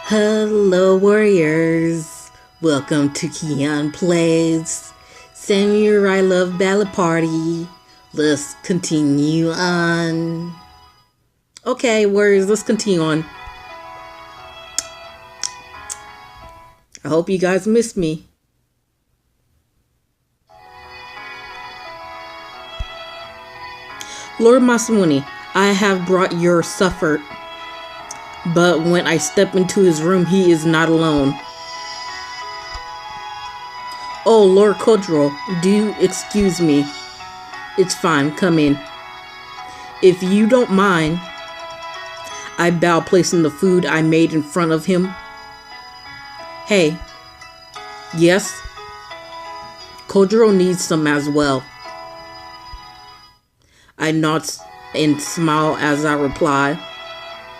Hello, warriors. Welcome to Keon Plays Samurai Love Ballad Party. Let's continue on. Okay, warriors, let's continue on. I hope you guys missed me. Lord Masamune, I have brought your supper. But when I step into his room, he is not alone. Oh, Lord Kodro, do excuse me. It's fine, come in. If you don't mind, I bow, placing the food I made in front of him. Hey. Yes? Kodro needs some as well. I nod and smile as I reply.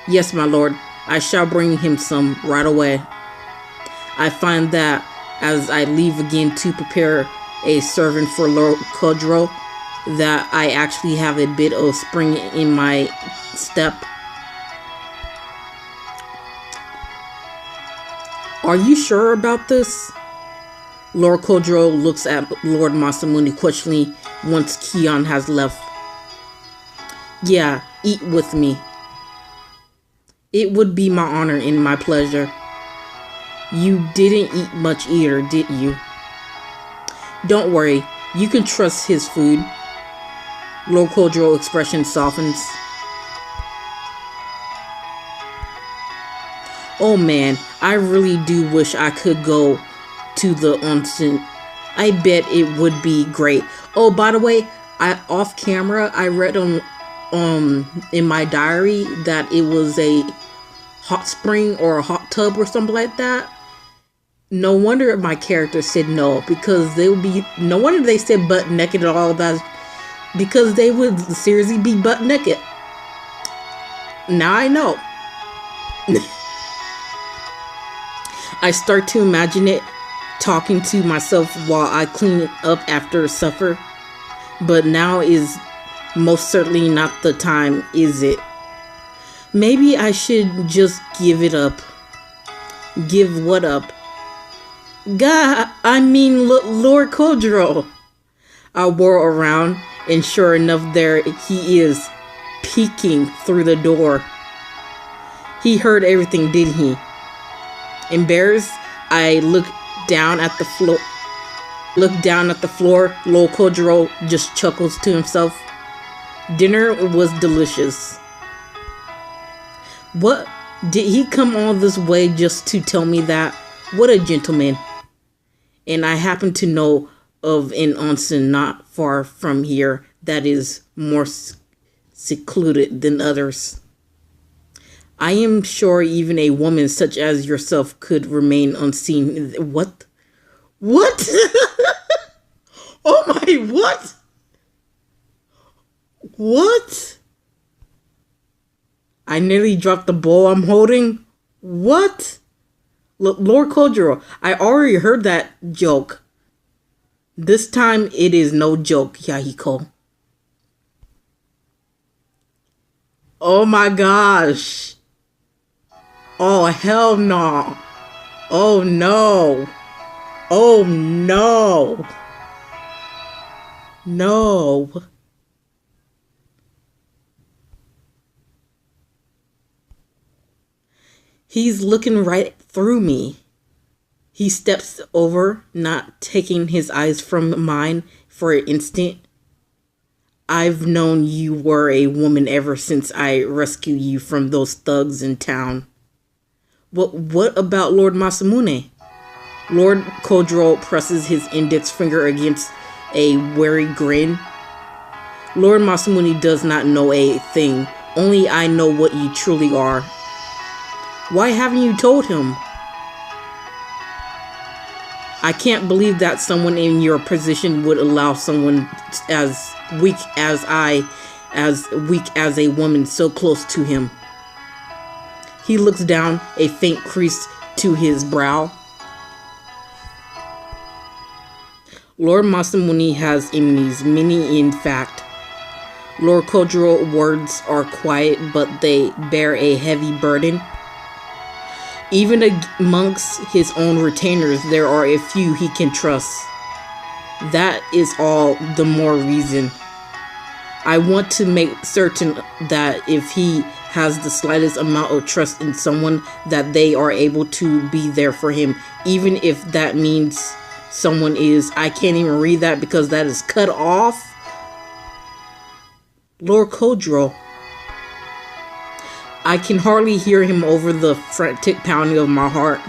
Yes, my lord, I shall bring him some right away. I find that as I leave again to prepare a servant for Lord Kodro, that I actually have a bit of spring in my step. Are you sure about this? Lord Kodro looks at Lord Masamune questioningly once Keon has left. Yeah, eat with me. It would be my honor and my pleasure. You didn't eat much either, did you? Don't worry, you can trust his food. Lord Kodro's expression softens. Oh man, I really do wish I could go to the onsen. I bet it would be great. Oh, by the way, off camera, I read on in my diary that it was a hot spring or a hot tub or something like that. No wonder my character said no, because they would be, no wonder they said butt naked and all that, because they would seriously be butt naked. Now I know. I start to imagine it, talking to myself while I clean up after supper, but now is most certainly not the time, is it? Maybe I should just give it up. Give what up? God, I mean Lord Kodro. I whirl around, and sure enough, there he is, peeking through the door. He heard everything, didn't he? Embarrassed, I look down at the floor. Lord Kodro just chuckles to himself. Dinner was delicious. What? Did he come all this way just to tell me that? What a gentleman. And I happen to know of an onsen not far from here that is more secluded than others. I am sure even a woman such as yourself could remain unseen. What? What? Oh my, what? What? I nearly dropped the bowl I'm holding. What? Lord Kodro, I already heard that joke. This time it is no joke, Yahiko. Oh my gosh. Oh hell no. Oh no. Oh no. No. He's looking right through me. He steps over, not taking his eyes from mine for an instant. I've known you were a woman ever since I rescued you from those thugs in town. What about Lord Masamune? Lord Kodro presses his index finger against a wary grin. Lord Masamune does not know a thing. Only I know what you truly are. Why haven't you told him? I can't believe that someone in your position would allow someone as weak as a woman so close to him. He looks down, a faint crease to his brow. Lord Masamune has enemies, many in fact. Lord Kodro's words are quiet, but they bear a heavy burden. Even amongst his own retainers, there are a few he can trust. That is all the more reason. I want to make certain that if he has the slightest amount of trust in someone, that they are able to be there for him, even if that means someone is, I can't even read that because that is cut off. Lord Kodro. I can hardly hear him over the frantic pounding of my heart.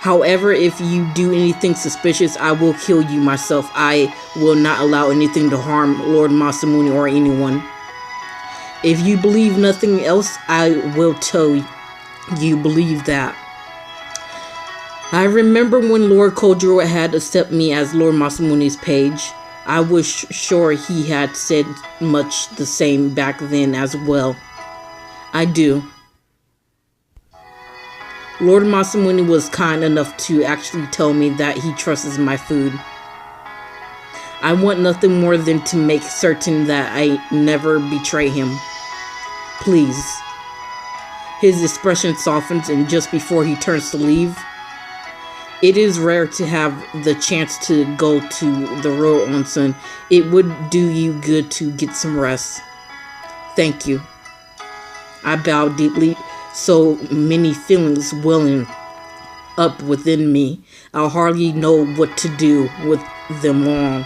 However, if you do anything suspicious, I will kill you myself. I will not allow anything to harm Lord Masamune or anyone. If you believe nothing else, I will tell you believe that. I remember when Lord Kodro had accepted me as Lord Masamune's page. I was sure he had said much the same back then as well. I do. Lord Masamune was kind enough to actually tell me that he trusts my food. I want nothing more than to make certain that I never betray him. Please. His expression softens, and just before he turns to leave, it is rare to have the chance to go to the real onsen. It would do you good to get some rest. Thank you. I bow deeply, so many feelings welling up within me. I hardly know what to do with them all.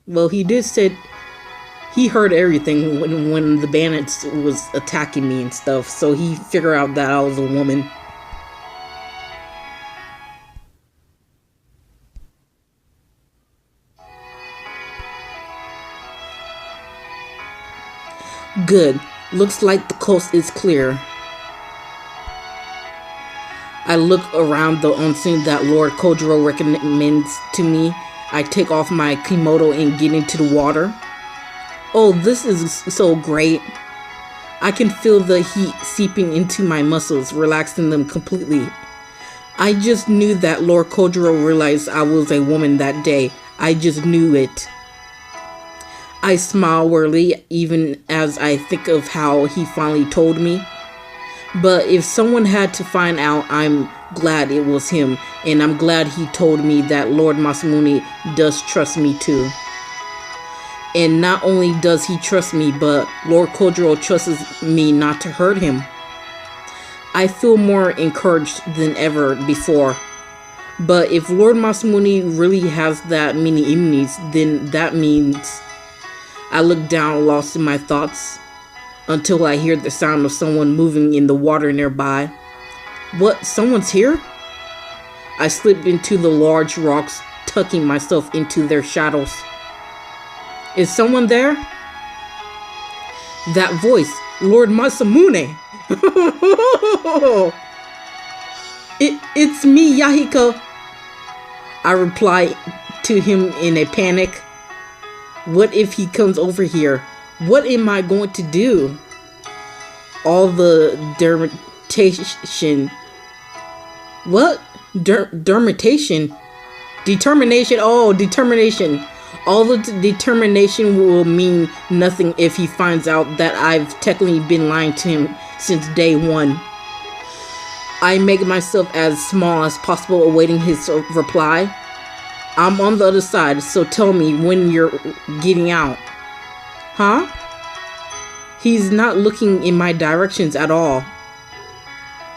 Well, he did said he heard everything when the bandits was attacking me and stuff, so he figured out that I was a woman. Good. Looks like the coast is clear. I look around the onsen that Lord Kodro recommends to me. I take off my kimono and get into the water. Oh, this is so great. I can feel the heat seeping into my muscles, relaxing them completely. I just knew that Lord Kodro realized I was a woman that day. I just knew it. I smile wearily even as I think of how he finally told me. But if someone had to find out, I'm glad it was him, and I'm glad he told me that Lord Masamune does trust me too. And not only does he trust me, but Lord Kodro trusts me not to hurt him. I feel more encouraged than ever before. But if Lord Masamune really has that many enemies, then that means... I look down, lost in my thoughts, until I hear the sound of someone moving in the water nearby. What? Someone's here? I slip into the large rocks, tucking myself into their shadows. Is someone there? That voice, Lord Masamune! It's me, Yahiko. I reply to him in a panic. What if he comes over here? What am I going to do? All the determination. What? Determination? Determination. Oh, determination. All the determination will mean nothing if he finds out that I've technically been lying to him since day one. I make myself as small as possible, awaiting his reply. I'm on the other side, so tell me when you're getting out. Huh? He's not looking in my directions at all.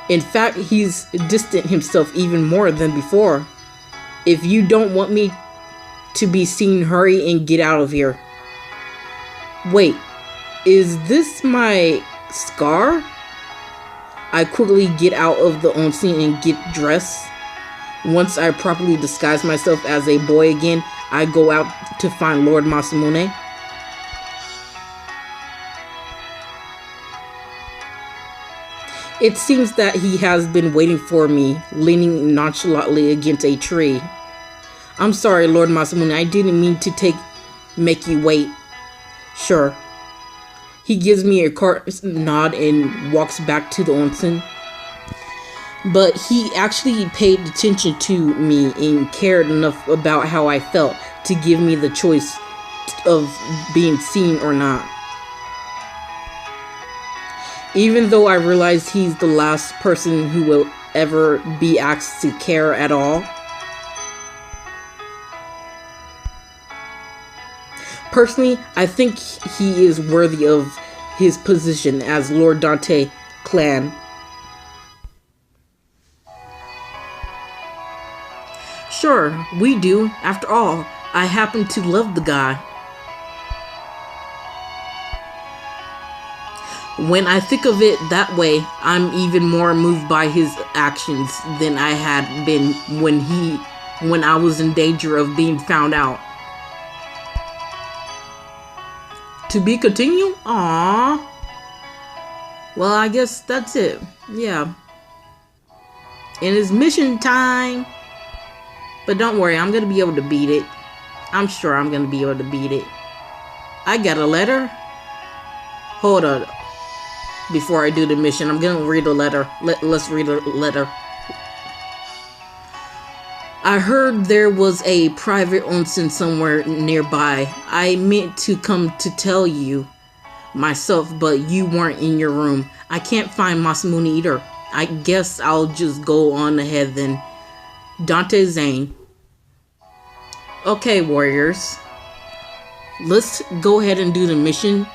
In fact, he's distant himself even more than before. If you don't want me to be seen, hurry and get out of here. Wait, is this my scar? I quickly get out of the onsen and get dressed. Once I properly disguise myself as a boy again, I go out to find Lord Masamune. It seems that he has been waiting for me, leaning nonchalantly against a tree. I'm sorry, Lord Masamune, I didn't mean to make you wait. Sure. He gives me a nod and walks back to the onsen. But he actually paid attention to me and cared enough about how I felt to give me the choice of being seen or not. Even though I realize he's the last person who will ever be asked to care at all. Personally, I think he is worthy of his position as Lord Dante Clan. Sure, we do. After all, I happen to love the guy. When I think of it that way, I'm even more moved by his actions than I had been when I was in danger of being found out. To be continued? Aww. Well, I guess that's it. Yeah. And it's mission time. But don't worry, I'm gonna be able to beat it. I'm sure I'm gonna be able to beat it. I got a letter. Hold on. Before I do the mission, I'm gonna read a letter. Let's read a letter. I heard there was a private onsen somewhere nearby. I meant to come to tell you myself, but you weren't in your room. I can't find Masamune either. I guess I'll just go on ahead then. Dante Zane. Okay, warriors. Let's go ahead and do the mission.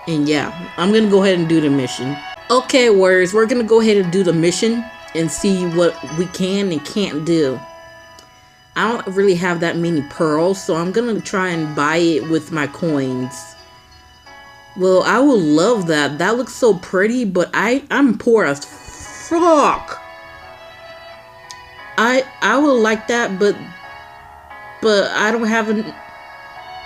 And yeah, I'm gonna go ahead and do the mission. Okay, warriors, we're gonna go ahead and do the mission and see what we can and can't do. I don't really have that many pearls, so I'm gonna try and buy it with my coins. Well, I would love that. That looks so pretty, but I'm poor as fuck. I would like that, but I don't have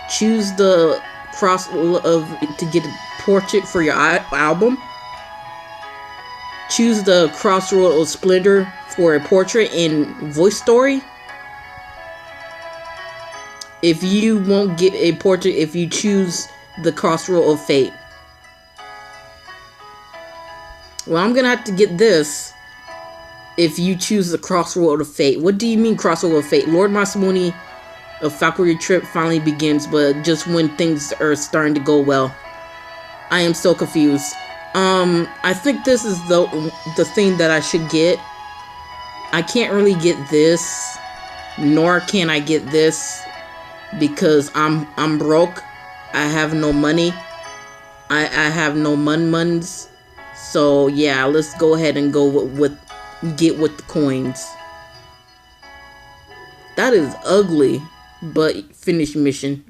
choose the cross of to get a portrait for your album. Choose the crossroad of splendor for a portrait in voice story. If you won't get a portrait if you choose the crossroad of fate. Well, I'm gonna have to get this if you choose the crossroad of fate. What do you mean crossroad of fate? Lord Masamune of Falconry trip finally begins, but just when things are starting to go well. I am so confused. I think this is the thing that I should get. I can't really get this, nor can I get this because I'm broke. I have no money. I have no muns. So yeah, let's go ahead and go with the coins. That is ugly, but finish mission.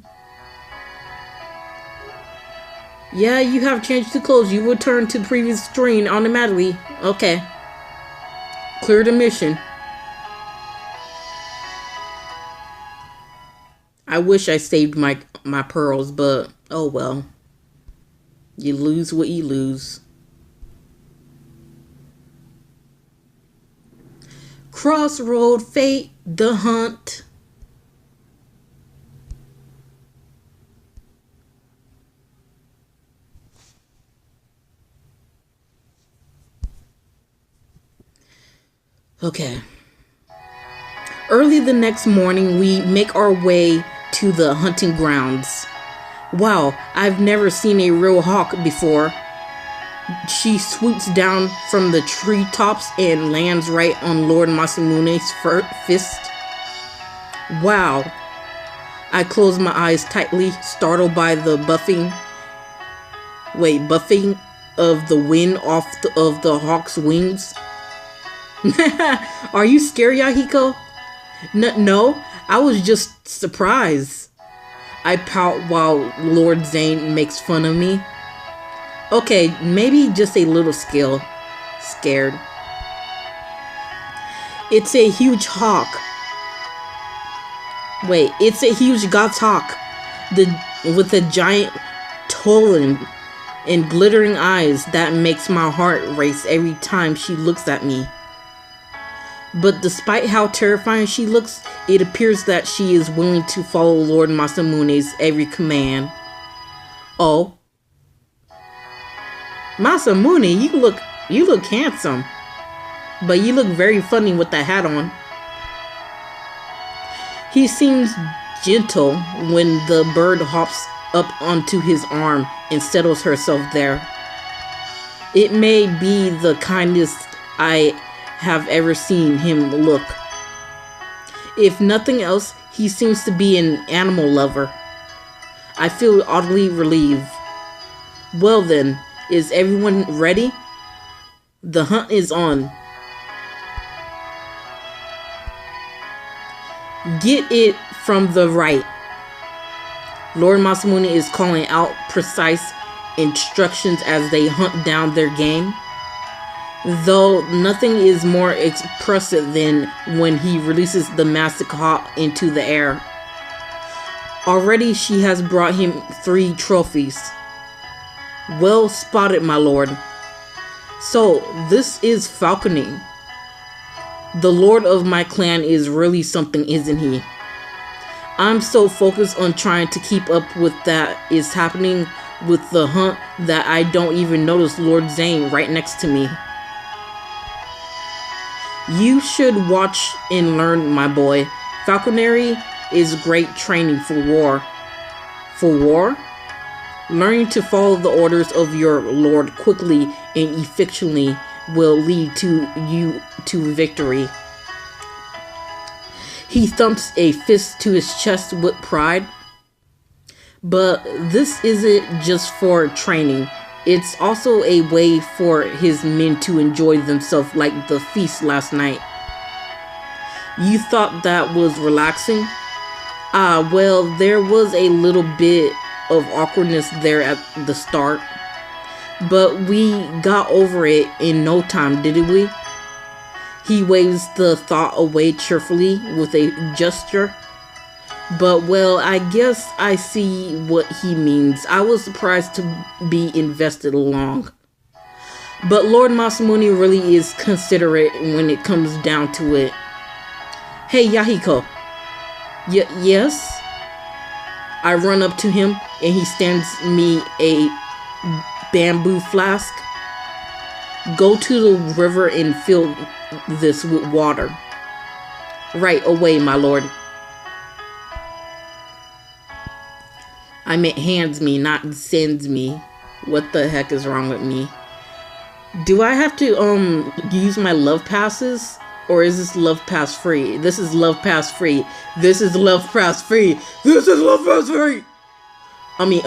Yeah, you have changed to clothes. You return to the previous screen automatically. Okay. Clear the mission. I wish I saved my pearls, but oh well. You lose what you lose. Crossroad fate, the hunt. Okay. Early the next morning, we make our way to the hunting grounds. Wow, I've never seen a real hawk before. She swoops down from the treetops and lands right on Lord Masamune's fist. Wow. I close my eyes tightly, startled by the buffing of the wind off of the hawk's wings. Are you scared, Yahiko? No, I was just surprised. I pout while Lord Zane makes fun of me. Okay, maybe just a little scared. It's a huge hawk. Wait, it's a huge goshawk. With a giant tail and glittering eyes that makes my heart race every time she looks at me. But despite how terrifying she looks, it appears that she is willing to follow Lord Masamune's every command. Oh. Masamune, you look handsome. But you look very funny with that hat on. He seems gentle when the bird hops up onto his arm and settles herself there. It may be the kindest I have ever seen him look. If nothing else, he seems to be an animal lover. I feel oddly relieved. Well then, is everyone ready? The hunt is on. Get it from the right. Lord Masamune is calling out precise instructions as they hunt down their game. Though nothing is more expressive than when he releases the massive hawk into the air. Already she has brought him 3 trophies. Well spotted, my lord. So, this is falconing. The lord of my clan is really something, isn't he? I'm so focused on trying to keep up with that is happening with the hunt that I don't even notice Lord Zane right next to me. You should watch and learn, my boy. Falconry is great training for war. For war? Learning to follow the orders of your lord quickly and effectively will lead you to victory. He thumps a fist to his chest with pride. But this isn't just for training. It's also a way for his men to enjoy themselves like the feast last night. You thought that was relaxing? Well, there was a little bit of awkwardness there at the start. But we got over it in no time, didn't we? He waves the thought away cheerfully with a gesture. But, well, I guess I see what he means. I was surprised to be invested along. But Lord Masamune really is considerate when it comes down to it. Hey, Yahiko. Yes? I run up to him and he stands me a bamboo flask. Go to the river and fill this with water. Right away, my lord. I meant hands me, not sends me. What the heck is wrong with me? Do I have to use my love passes? Or is this love pass free? This is love pass free. This is love pass free. This is love pass free. I mean,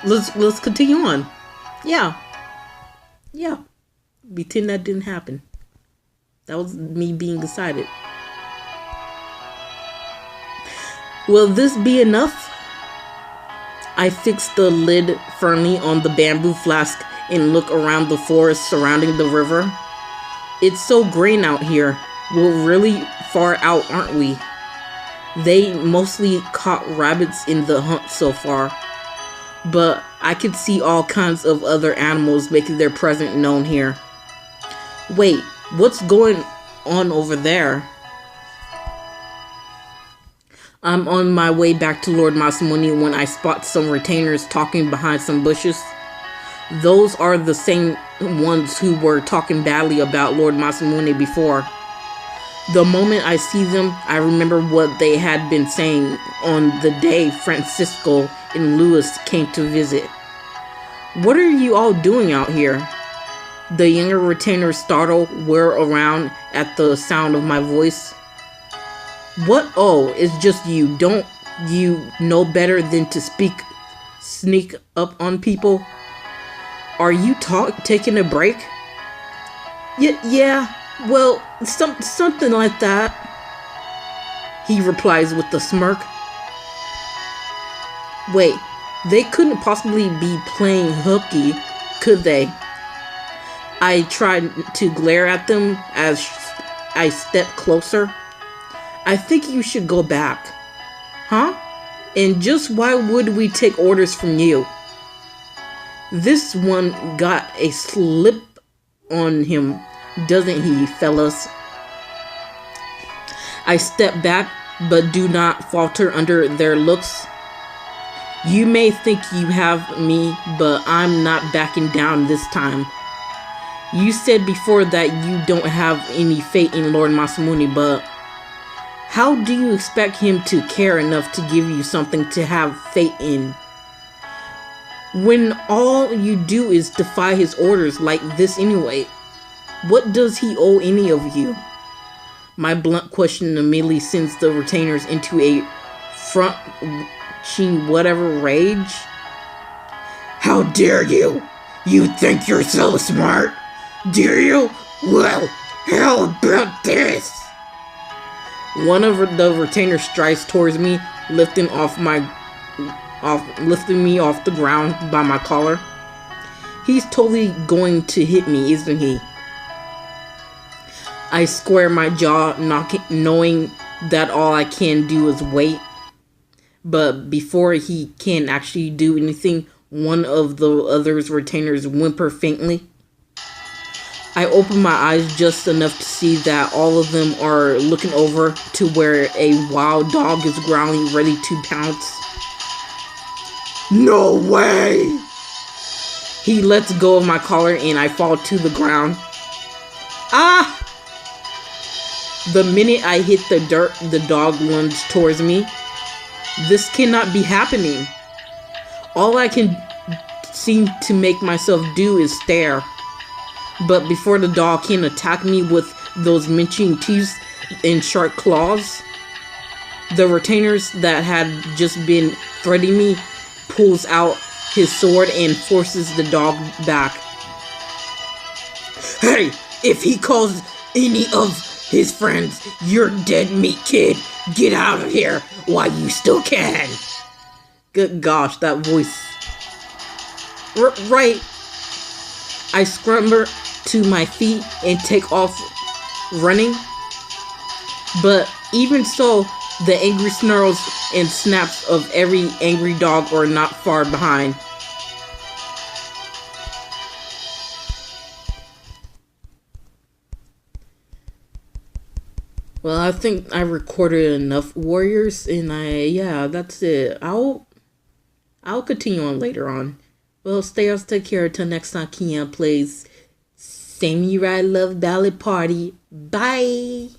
let's continue on. Yeah. Pretend that didn't happen. That was me being excited. Will this be enough? I fix the lid firmly on the bamboo flask and look around the forest surrounding the river. It's so green out here. We're really far out, aren't we? They mostly caught rabbits in the hunt so far. But I could see all kinds of other animals making their presence known here. Wait, what's going on over there? I'm on my way back to Lord Masamune when I spot some retainers talking behind some bushes. Those are the same ones who were talking badly about Lord Masamune before. The moment I see them, I remember what they had been saying on the day Francisco and Louis came to visit. What are you all doing out here? The younger retainers startled, whirl around at the sound of my voice. What? Oh, it's just you. Don't you know better than to sneak up on people? Are you taking a break? Yeah, well, something like that. He replies with a smirk. Wait, they couldn't possibly be playing hooky, could they? I tried to glare at them as I stepped closer. I think you should go back. Huh? And just why would we take orders from you? This one got a slip on him, doesn't he, fellas? I step back, but do not falter under their looks. You may think you have me, but I'm not backing down this time. You said before that you don't have any faith in Lord Masamune, but how do you expect him to care enough to give you something to have faith in? When all you do is defy his orders like this anyway? What does he owe any of you? My blunt question immediately sends the retainers into a front-ching whatever rage. How dare you? You think you're so smart? Do you? Well, how about this? One of the retainers strides towards me, lifting me off the ground by my collar. He's totally going to hit me, isn't he? I square my jaw, knowing that all I can do is wait. But before he can actually do anything, one of the other's retainers whimper faintly. I open my eyes just enough to see that all of them are looking over to where a wild dog is growling, ready to pounce. No way! He lets go of my collar and I fall to the ground. Ah! The minute I hit the dirt, the dog lunged towards me. This cannot be happening. All I can seem to make myself do is stare. But before the dog can attack me with those minching teeth and sharp claws, the retainers that had just been threatening me pulls out his sword and forces the dog back. Hey, if he calls any of his friends, you're dead meat, kid. Get out of here while you still can. Good gosh, that voice. Right. I scramble to my feet and take off running. But even so, the angry snarls and snaps of every angry dog are not far behind. Well, I think I recorded enough warriors, and that's it. I'll continue on later on. Well, take care until next time. Kian plays Samurai Love Ballad Party. Bye.